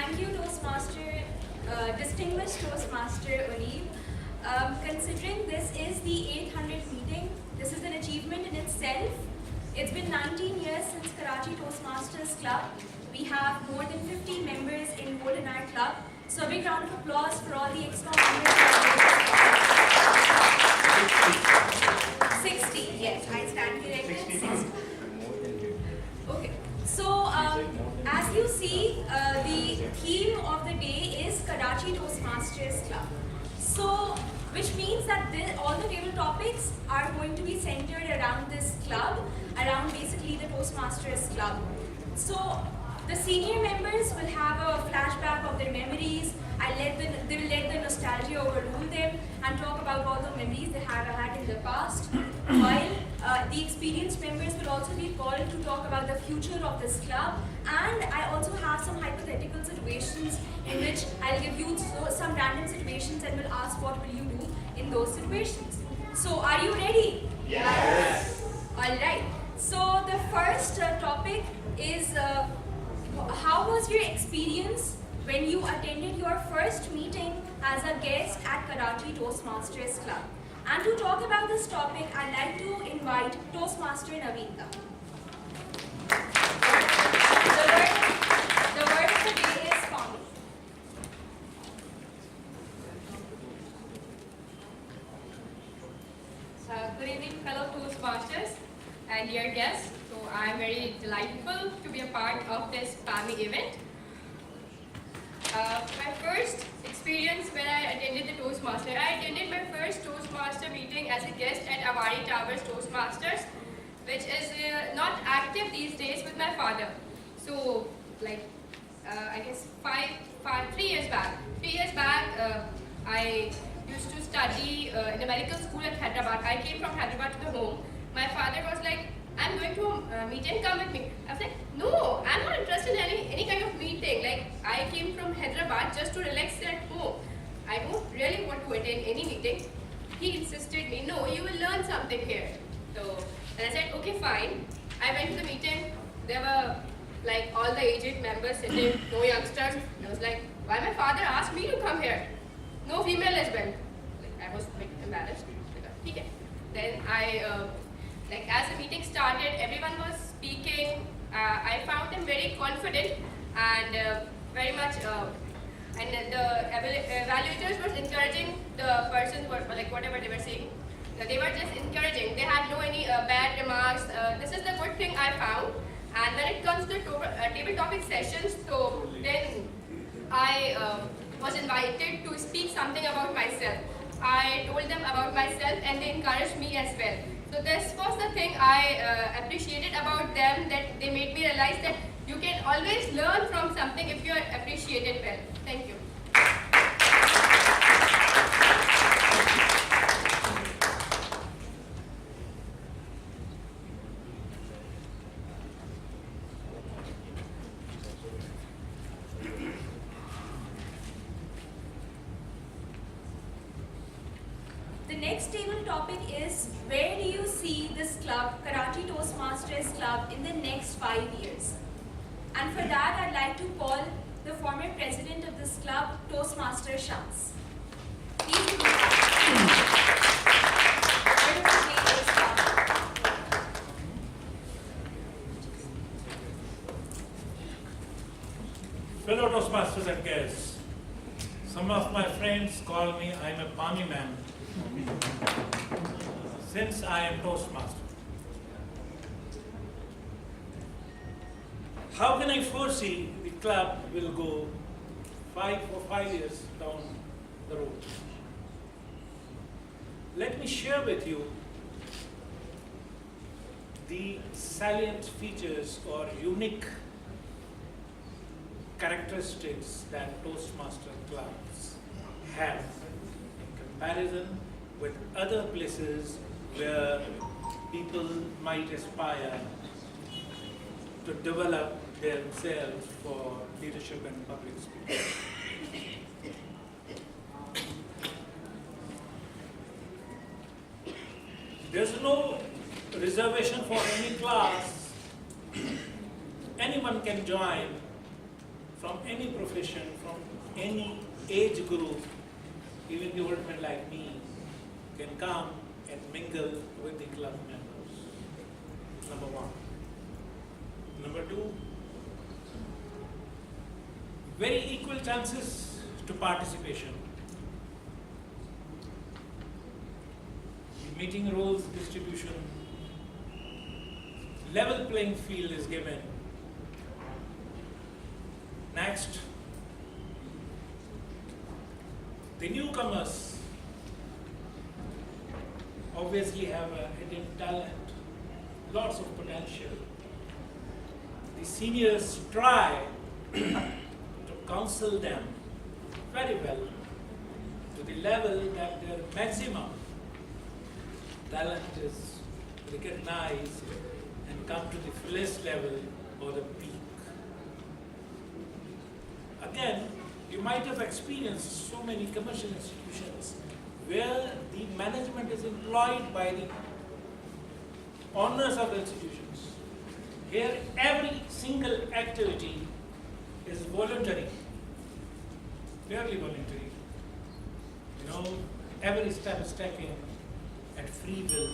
Thank you, Toastmaster, distinguished Toastmaster Arif. Considering this is the 800th meeting, this is an achievement in itself. It's been 19 years since Karachi Toastmasters Club. We have more than 50 members enrolled in our club. So a big round of applause for all the EXCOM members. 60, yes, I stand corrected. 60. Okay, so as you see, the theme of the day is Karachi Toastmasters Club. So, which means that all the table topics are going to be centered around this club, around basically the Toastmasters Club. So, the senior members will have a flashback of their memories. They will let the nostalgia overrule them and talk about all the memories they have had in the past. While the experienced members will also be called to talk about the future of this club. And I also have some hypothetical situations in which I'll give you some random situations and will ask what will you do in those situations. So are you ready? Yes. Alright. So the first topic is how was your experience when you attended your first meeting as a guest at Karachi Toastmasters Club? And to talk about this topic, I'd like to invite Toastmaster Navita. The word of the day is Pami. Good evening, fellow Toastmasters and dear guests. So I am very delightful to be a part of this PAMI event. My first experience when I attended the Toastmaster, I attended my first Toastmaster meeting as a guest at Awari Towers Toastmasters, which is not active these days with my father. So, like, I guess 3 years back. 3 years back, I used to study in a medical school at Hyderabad. I came from Hyderabad to the home. My father was like, I'm going to a meeting, come with me. I was like, no, I'm not interested in any kind of meeting. Like, I came from Hyderabad just to relax at home. I don't really want to attend any meeting. He insisted me, no, you will learn something here. So, and I said, okay, fine. I went to the meeting. There were like all the aged members sitting, no youngsters. I was like, why my father asked me to come here? No female as well. Like, I was a bit embarrassed. Okay. Then like as the meeting started, everyone was speaking. I found them very confident and very much, and the evaluators was encouraging the persons like whatever they were saying. They were just encouraging. They had no any bad remarks. This is the good thing I found. And when it comes to table topic sessions, so then I was invited to speak something about myself. I told them about myself and they encouraged me as well. So this was the thing I appreciated about them, that they made me realize that you can always learn from something if you are appreciated well. Thank you. The next table topic is, where do you see this club, Karachi Toastmasters Club, in the next 5 years? And for that, I'd like to call the former president of this club, Toastmaster Shams. Please do Fellow Toastmasters and guests, some of my friends call me I'm a Pami man since I am Toastmaster. How can I foresee the club will go 5 years down the road? Let me share with you the salient features or unique characteristics that Toastmaster clubs have in comparison with other places where people might aspire to develop themselves for leadership and public speaking. There's no reservation for any class. Anyone can join from any profession, from any age group, even the old men like me, can come and mingle with the club members. Number one. Number two, very equal chances to participation. The meeting rules distribution, level playing field is given. Next, the newcomers obviously have a hidden talent, lots of potential. The seniors try to counsel them very well to the level that their maximum talent is recognized and come to the fullest level or the peak. Again, you might have experienced so many commercial institutions where the management is employed by the owners of the institutions. Here, every single activity is voluntary, purely voluntary. You know, every step is taken at free will.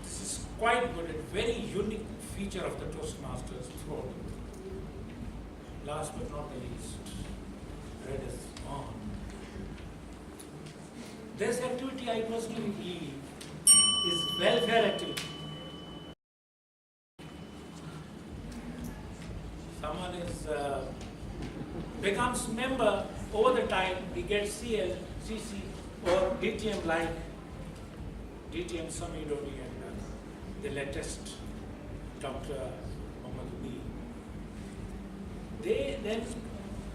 This is quite good, a very unique feature of the Toastmasters throughout. Last but not the least, red is on. This activity, I personally believe, is welfare activity. Someone becomes member over the time, he gets CL, CC, or DTM like DTM Samidodi and the latest Dr. Mohammed. They then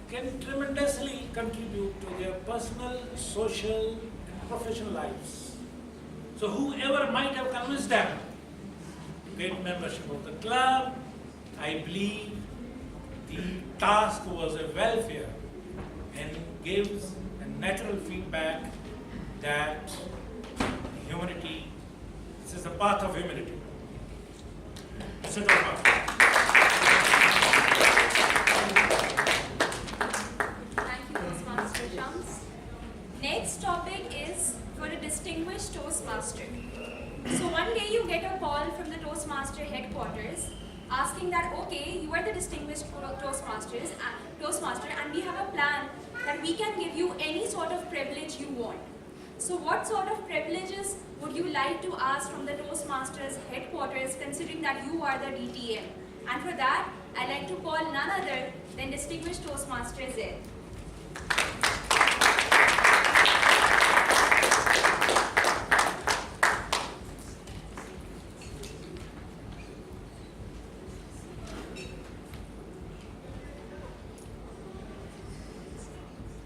can tremendously contribute to their personal, social, and professional lives. So whoever might have convinced them to get membership of the club, I believe the task was a welfare and gives a natural feedback that humanity, this is a path of humanity. It's a path. Thank you, Toastmaster Shams. Next topic is for a distinguished Toastmaster. So one day you get a call from the Toastmaster headquarters asking that, okay, you are the distinguished Toastmaster and we have a plan that we can give you any sort of privilege you want. So what sort of privileges would you like to ask from the Toastmasters headquarters, considering that you are the DTM? And for that, I'd like to call none other than distinguished Toastmaster Zaid.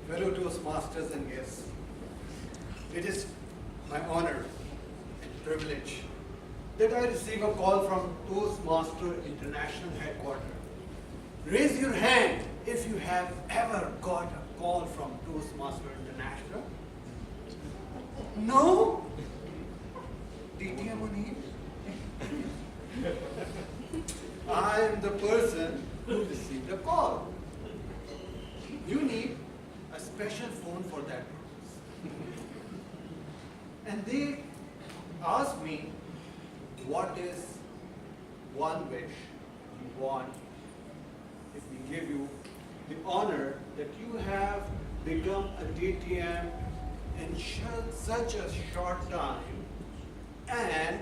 Fellow Toastmasters and guests, it is my honor and privilege that I receive a call from Toastmaster International Headquarters. Raise your hand if you have ever got a call from Toastmaster International. No? DTM on here? I am the person who received the call. You need a special phone for that purpose. And they asked me, what is one wish you want if we give you the honor that you have become a DTM in such a short time, and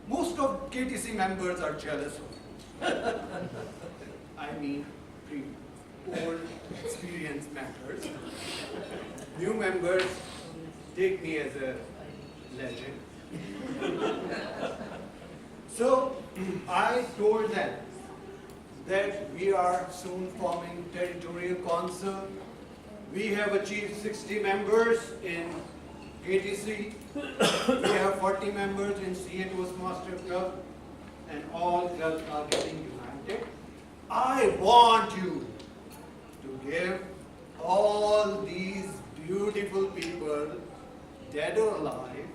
most of KTC members are jealous of you. I mean, old experience matters. New members take me as a legend. So I told them that we are soon forming territorial council. We have achieved 60 members in KTC. We have 40 members in CA Toastmaster Club, and all clubs are getting united. I want you to give all these beautiful people, dead or alive,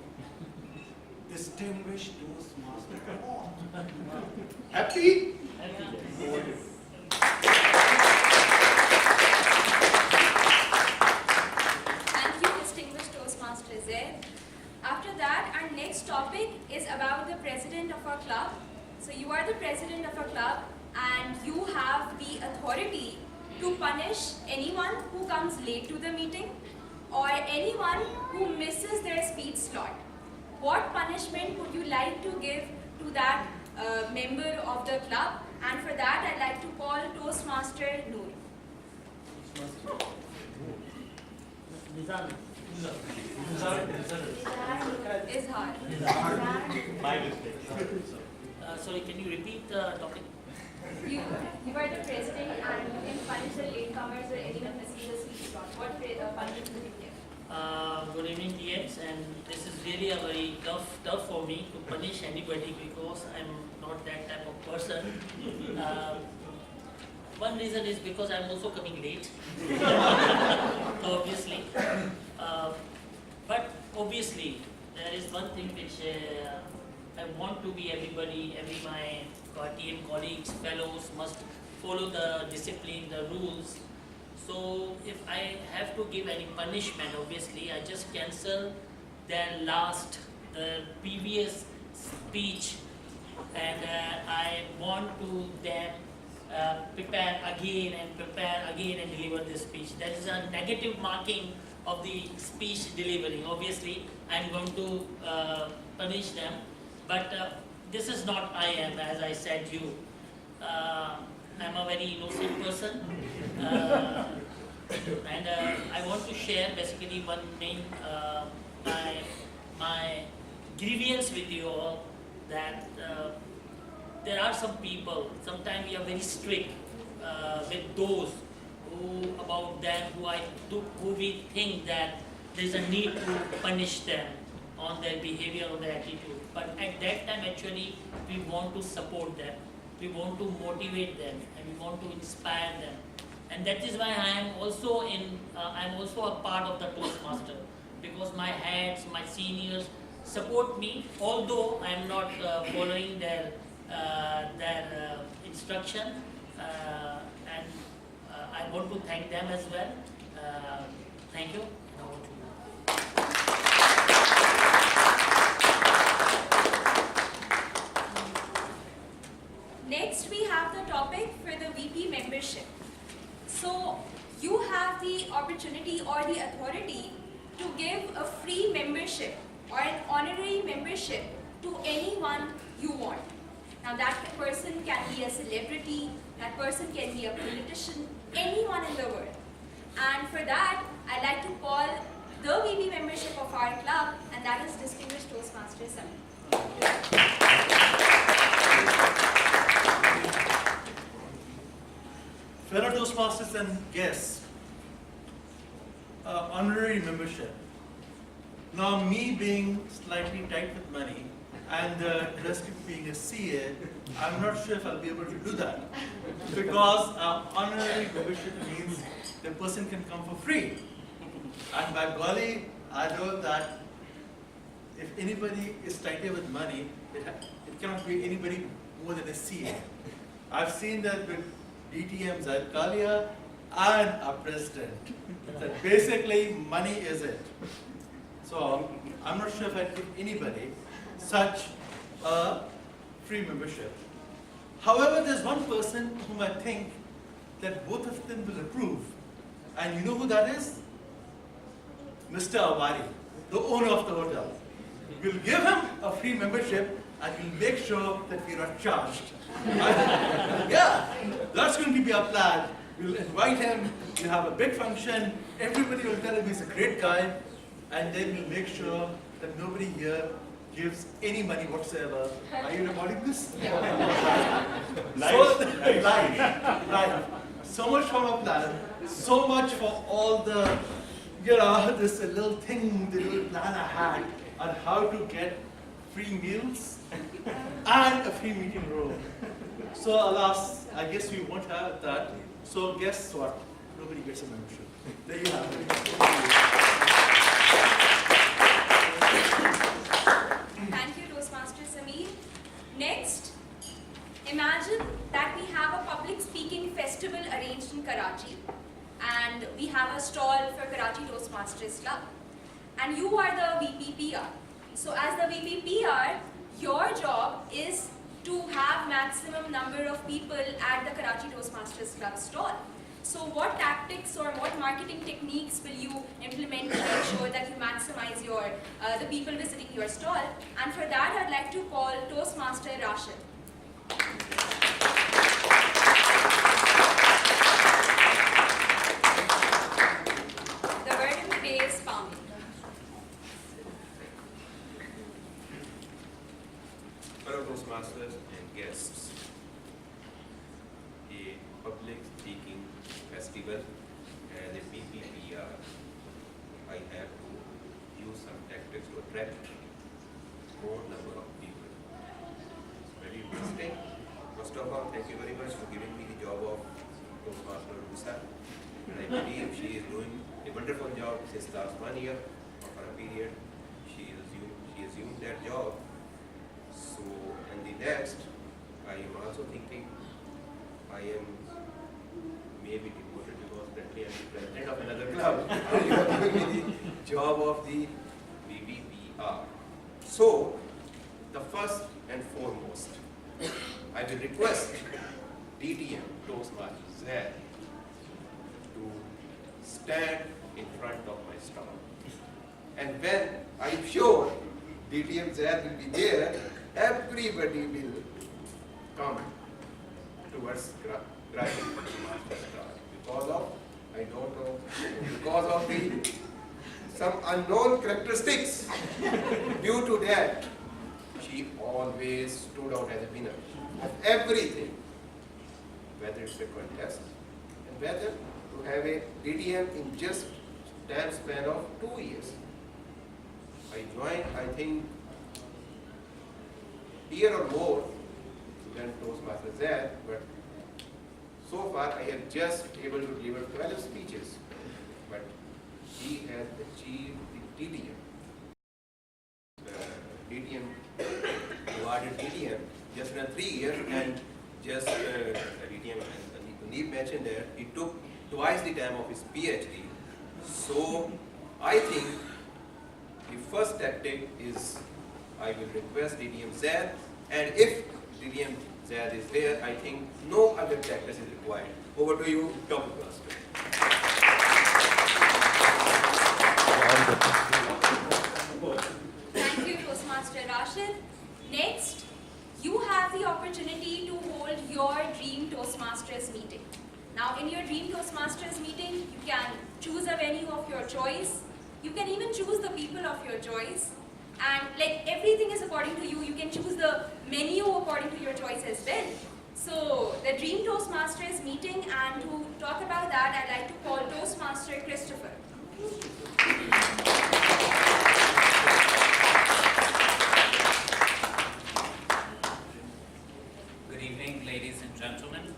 distinguished Toastmaster award. Happy? Happy. to punish anyone who comes late to the meeting or anyone who misses their speech slot. What punishment would you like to give to that member of the club? And for that, I'd like to call Toastmaster Noor. Izhar. My mistake. Sorry, can you repeat the topic? You are the president and you can punish the latecomers or anyone missing the speech slot. What punishment would you give? Good evening, TX, and this is really a very tough for me to punish anybody because I'm not that type of person. One reason is because I'm also coming late, obviously. But obviously, there is one thing which I want to be everybody, every my team colleagues, fellows must follow the discipline, the rules. So if I have to give any punishment, obviously I just cancel the previous speech, and I want to then prepare again and deliver this speech. That is a negative marking of the speech delivering. Obviously I'm going to punish them, but this is not I am, as I said you. I'm a very innocent person, and I want to share basically one main my grievance with you all, that there are some people, sometimes we are very strict with those who we think that there is a need to punish them on their behavior or their attitude. But at that time actually we want to support them, we want to motivate them, and we want to inspire them. And that is why I am also a part of the Toastmaster, because my heads, my seniors support me, although I am not following their instruction, and I want to thank them as well. Thank you. Next, we have the topic for the VP membership. So, you have the opportunity or the authority to give a free membership or an honorary membership to anyone you want. Now, that person can be a celebrity, that person can be a politician, anyone in the world. And for that, I'd like to call the VP membership of our club, and that is Distinguished Toastmaster Samir. Fellow Toastmasters and guests, honorary membership. Now, me being slightly tight with money and the rest of being a CA, I'm not sure if I'll be able to do that, because honorary membership means the person can come for free. And by golly, I know that if anybody is tighter with money, it cannot be anybody more than a CA. I've seen that with DTMs at Kalia and our president, that basically money is it. So I'm not sure if I'd give anybody such a free membership. However, there's one person whom I think that both of them will approve. And you know who that is? Mr. Awari, the owner of the hotel. We'll give him a free membership and we'll make sure that we're not charged. Yeah, that's going to be our plan. We'll invite him, we'll have a big function, everybody will tell him he's a great guy, and then we'll make sure that nobody here gives any money whatsoever. Are you recording this? Live. So much for my plan, so much for all the, this little thing, the little plan I had on how to get free meals and a free meeting room. So alas, I guess we won't have that. So guess what? Nobody gets a membership. There you have it. Thank you, Toastmaster Samir. Next, imagine that we have a public speaking festival arranged in Karachi, and we have a stall for Karachi Toastmasters Club, and you are the VP PR. So as the VP PR, your job is to have maximum number of people at the Karachi Toastmasters Club stall. So what tactics or what marketing techniques will you implement to make sure that you maximize your the people visiting your stall? And for that, I'd like to call Toastmaster Rashid. The word in the day is farming. Fellow Toastmasters and guests, a public speaking festival as a PPPR, I have to use some tactics to attract more number of people. It's very interesting. First of all, thank you very much for giving me the job of Toastmaster Rusa. And I believe she is doing a wonderful job since last 1 year of her period. She assumed that job. So, and the next, I am also thinking I am maybe demoted because currently I am the president of another club. You are giving me the job of the BBPR. So, the first and foremost, I will request DTM Toastmasters there to stand in front of my stall. And when I am sure DTM Zaid will be there, everybody will come towards grabbing Master Star. Because of, I don't know, because of some unknown characteristics. Due to that, she always stood out as a winner of everything. Whether it's a contest, and whether to have a DTM in just time span of 2 years. I joined, I think, year or more than Toastmasters there, but so far I have just able to deliver 12 speeches, but he has achieved the DTM. DTM, awarded DTM just in 3 years, and just DTM, and Neeb mentioned there, he took twice the time of his PhD. So I think the first tactic is I will request DTM Zaid, and if DTM Zaid is there, I think no other tactics is required. Over to you, Dr. Master. Thank you, Toastmaster Rashid. Next, you have the opportunity to hold your Dream Toastmasters meeting. Now, in your Dream Toastmasters meeting, you can choose a venue of your choice. You can even choose the people of your choice. And like everything is according to you, you can choose the menu according to your choice as well. So, the Dream Toastmasters meeting, and to talk about that, I'd like to call Toastmaster Christopher. Good evening, ladies and gentlemen.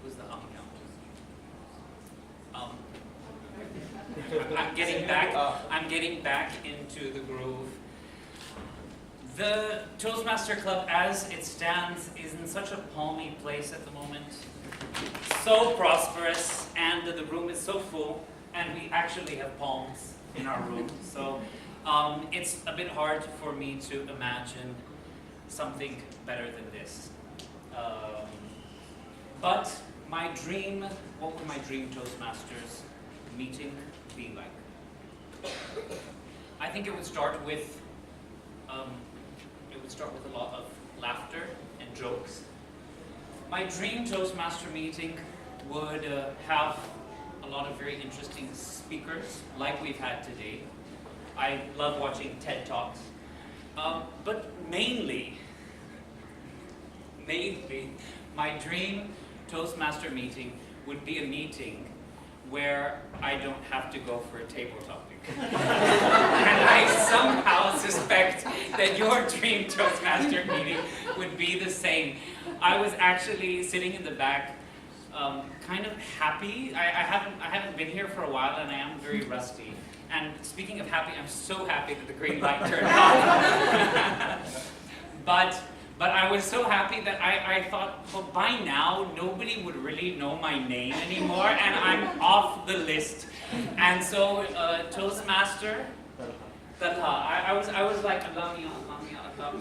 Who's the I'm getting back into the groove. The Toastmaster Club, as it stands, is in such a palmy place at the moment. So prosperous, and the room is so full, and we actually have palms in our room. So it's a bit hard for me to imagine something better than this. But my dream, what would my dream Toastmasters meeting be like? I think it would start with a lot of laughter and jokes. My dream Toastmaster meeting would have a lot of very interesting speakers, like we've had today. I love watching TED Talks. But mainly, my dream Toastmaster meeting would be a meeting where I don't have to go for a table topic. And I somehow suspect that your dream Toastmaster meeting would be the same. I was actually sitting in the back, kind of happy. I haven't been here for a while, and I am very rusty. And speaking of happy, I'm so happy that the green light turned on. But I was so happy that I thought, well, by now, nobody would really know my name anymore, and I'm off the list. And so, Toastmaster, I was like, Allah me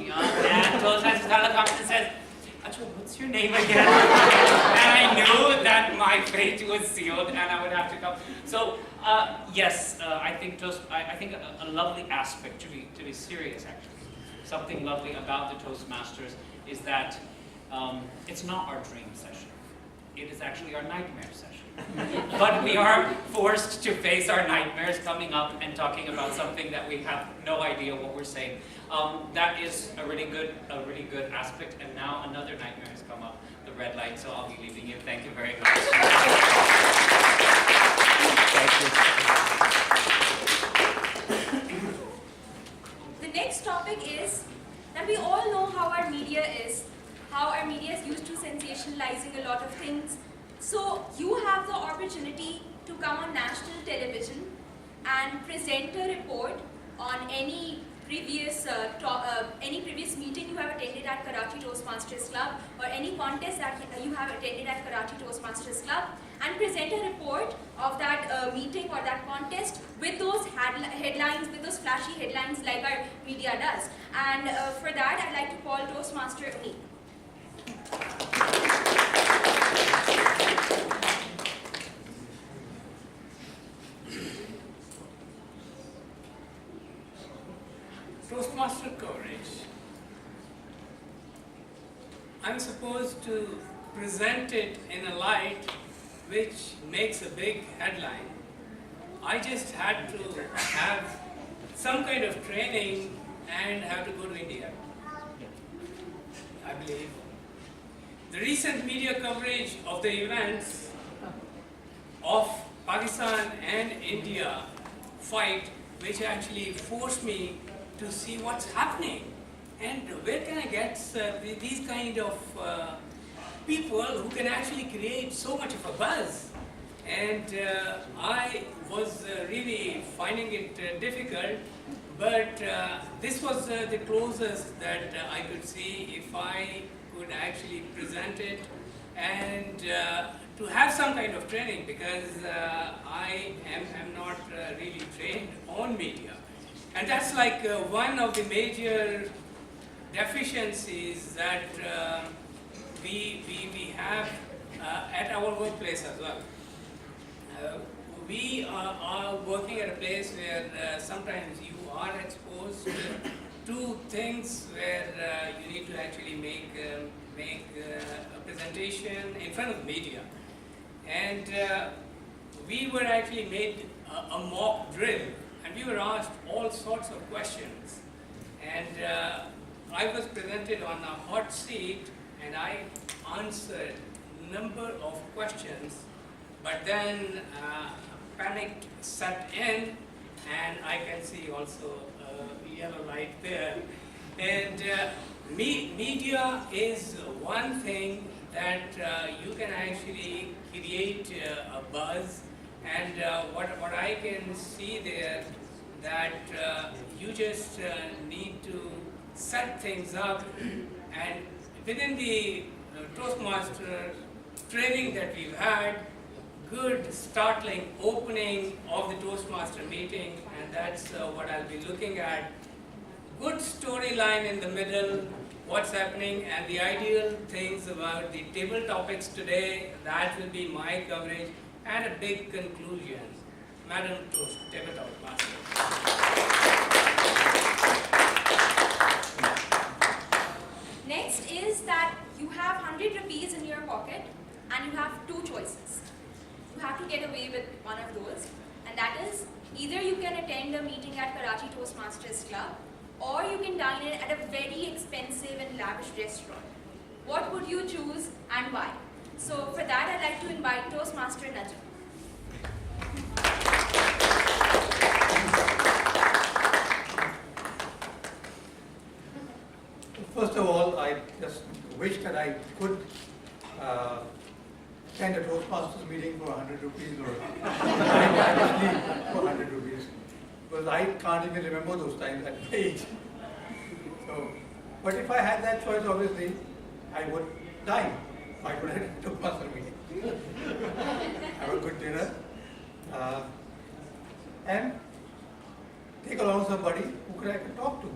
on. And Toastmaster Talha comes and says, Achha, what's your name again? And I knew that my fate was sealed and I would have to come. So, yes, I think a lovely aspect, to be serious actually, something lovely about the Toastmasters is that it's not our dream session. It is actually our nightmare session. But we are forced to face our nightmares coming up and talking about something that we have no idea what we're saying. That is a really good aspect. And now another nightmare has come up, the red light. So I'll be leaving you. Thank you very much. The next topic is that we all know how our media is used to sensationalizing a lot of things. So you have the opportunity to come on national television and present a report on any previous meeting you have attended at Karachi Toastmasters Club or any contest that you have attended at Karachi Toastmasters Club, and present a report of that meeting or that contest with those headlines, with those flashy headlines like our media does. And for that, I'd like to call Toastmaster Arif. Toastmaster coverage. I'm supposed to present it in a light which makes a big headline. I just had to have some kind of training and have to go to India, I believe. The recent media coverage of the events of Pakistan and India fight, which actually forced me to see what's happening and where can I get these kind of people who can actually create so much of a buzz. And I was really finding it difficult, but this was the closest that I could see if I could actually present it and to have some kind of training, because I am not really trained on media. And that's like one of the major deficiencies that we have at our workplace as well. We are working at a place where sometimes you are exposed to things where you need to actually make a presentation in front of media. And we were actually made a mock drill, and we were asked all sorts of questions. And I was presented on a hot seat, and I answered a number of questions, but then panic set in, and I can see also a yellow light there. And media is one thing that you can actually create a buzz, and what I can see there, that you just need to set things up, and within the Toastmaster training that we've had, good startling opening of the Toastmaster meeting, and that's what I'll be looking at. Good storyline in the middle, what's happening, and the ideal things about the table topics today, that will be my coverage, and a big conclusion. Madam Table Topic Master. Next is that you have 100 rupees in your pocket and you have two choices. You have to get away with one of those, and that is either you can attend a meeting at Karachi Toastmasters Club, or you can dine in at a very expensive and lavish restaurant. What would you choose and why? So for that, I'd like to invite Toastmaster Najam. First of all, I just wish that I could attend a Toastmasters meeting for 100 rupees or for 100 rupees, because I can't even remember those times at my age. So, but if I had that choice, obviously, I would dine. I could attend a Toastmaster meeting, have a good dinner, and take along somebody who I can talk to.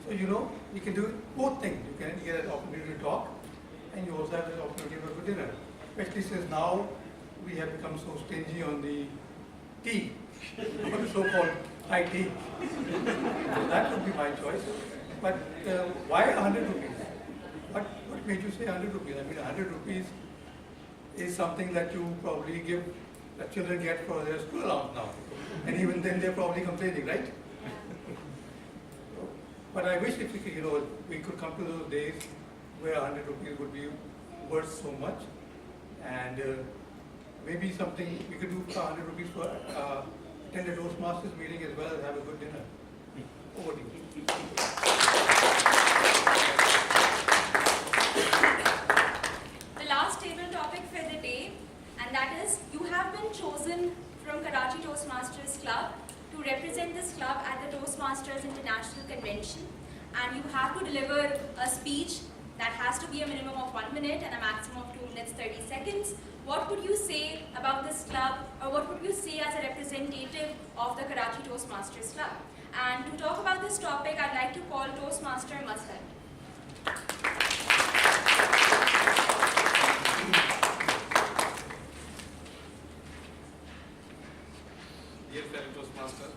So, you know, you can do both things. You can get an opportunity to talk, dinner, especially since now we have become so stingy on the tea, or the so-called high tea. So that would be my choice. But why 100 rupees? What made you say 100 rupees? I mean, 100 rupees is something that you probably give, that children get for their school allowance now. And even then they're probably complaining, right? But I wish if we could, we could come to those days where 100 rupees would be worth so much. And maybe something we could do for 100 rupees for attend a Toastmasters meeting as well as have a good dinner. Over to you. The last table topic for the day, and that is, you have been chosen from Karachi Toastmasters Club to represent this club at the Toastmasters International Convention, and you have to deliver a speech that has to be a minimum of 1 minute and a maximum of 2 minutes 30 seconds. What would you say about this club, or what would you say as a representative of the Karachi Toastmasters Club? And to talk about this topic, I'd like to call Toastmaster Mazhar. Dear fellow Toastmaster,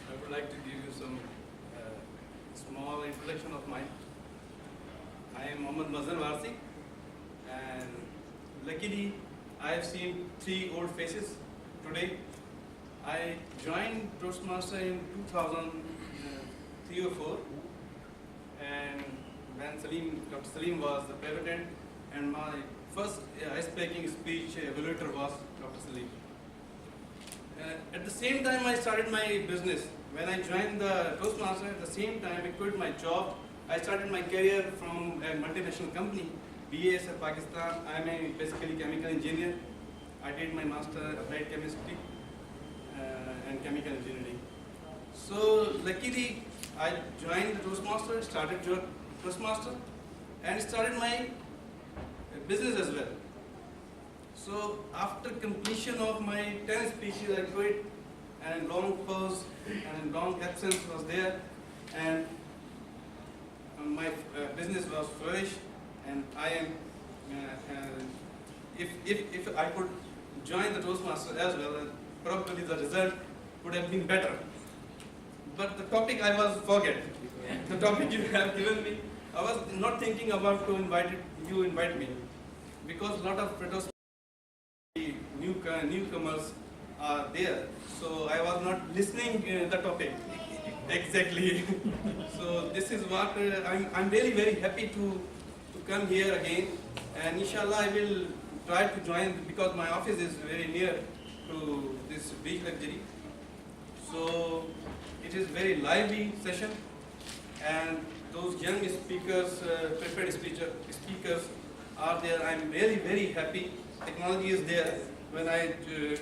I would like to give you some small introduction of mine. I am Mohammad Mazhar Warsi, and luckily I have seen 3 old faces today. I joined Toastmaster in 2003 or 4, and when Dr. Salim was the president, and my first ice-breaking speech evaluator was Dr. Salim. At the same time, I started my business. When I joined the Toastmaster, at the same time, I quit my job. I started my career from a multinational company, BASF Pakistan. I am basically chemical engineer. I did my master applied chemistry and chemical engineering. So luckily, I joined the Toastmaster, started Toastmaster, and started my business as well. So after completion of my 10 speeches, I quit, and long pause and long absence was there, and my business was flourished, and I am, if I could join the Toastmaster as well, probably the result would have been better. But the topic I was forget. The topic you have given me, I was not thinking about to invite me, because a lot of Toastmasters newcomers are there, so I was not listening the topic exactly. So this is what I'm really very happy to come here again, and inshallah I will try to join, because my office is very near to this beach luxury. So it is very lively session, and those young speakers, prepared speakers are there. I'm really very happy. Technology is there. When I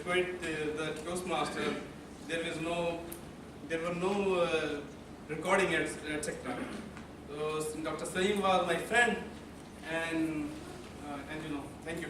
quit the Toastmaster, there were no recording etc. So Dr. Salim was my friend, and thank you.